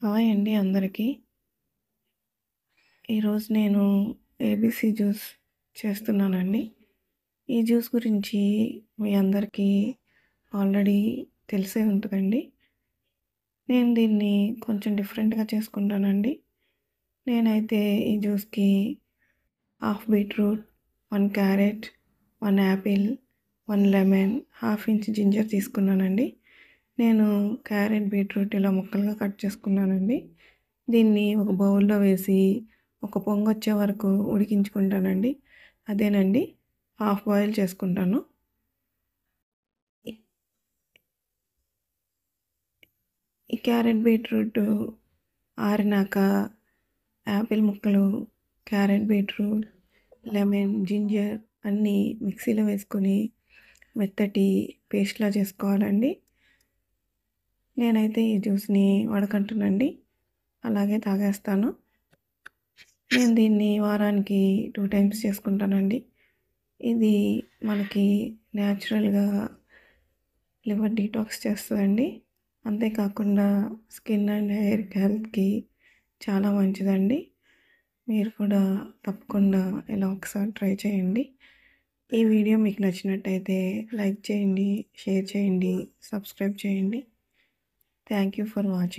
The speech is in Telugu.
హాయ్ అండి అందరికీ. ఈరోజు నేను ఏబీసీ జ్యూస్ చేస్తున్నానండి. ఈ జ్యూస్ గురించి మీ అందరికీ ఆల్రెడీ తెలిసే ఉంటుందండి. నేను దీన్ని కొంచెం డిఫరెంట్‌గా చేసుకుంటానండి. నేనైతే ఈ జ్యూస్‌కి half beetroot, 1 carrot, 1 apple, 1 lemon, half inch ginger తీసుకున్నానండి. నేను క్యారెట్, బీట్రూట్ ఇలా ముక్కలుగా కట్ చేసుకున్నానండి. దీన్ని ఒక బౌల్‌లో వేసి ఒక పొంగొచ్చే వరకు ఉడికించుకుంటానండి. అదేనండి హాఫ్ బాయిల్ చేసుకుంటాను. ఈ ఈ క్యారెట్, బీట్రూటు ఆరినాక యాపిల్ ముక్కలు, క్యారెట్, బీట్రూట్, లెమన్, జింజర్ అన్నీ మిక్సీలో వేసుకొని మెత్తటి పేస్ట్‌లా చేసుకోవాలండి. నేనైతే ఈ జ్యూస్‌ని వడకట్టునండి. అలాగే తాగేస్తాను. నేను దీన్ని వారానికి 2 టైమ్స్ చేసుకుంటానండి. ఇది మనకి న్యాచురల్‌గా లివర్ డీటాక్స్ చేస్తదండి. అంతేకాకుండా స్కిన్ అండ్ హెయిర్ హెల్త్‌కి చాలా మంచిదండి. మీరు కూడా తప్పకుండా ఇలా ఒకసారి ట్రై చేయండి. ఈ వీడియో మీకు నచ్చినట్టయితే లైక్ చేయండి, షేర్ చేయండి, సబ్స్క్రైబ్ చేయండి. Thank you for watching.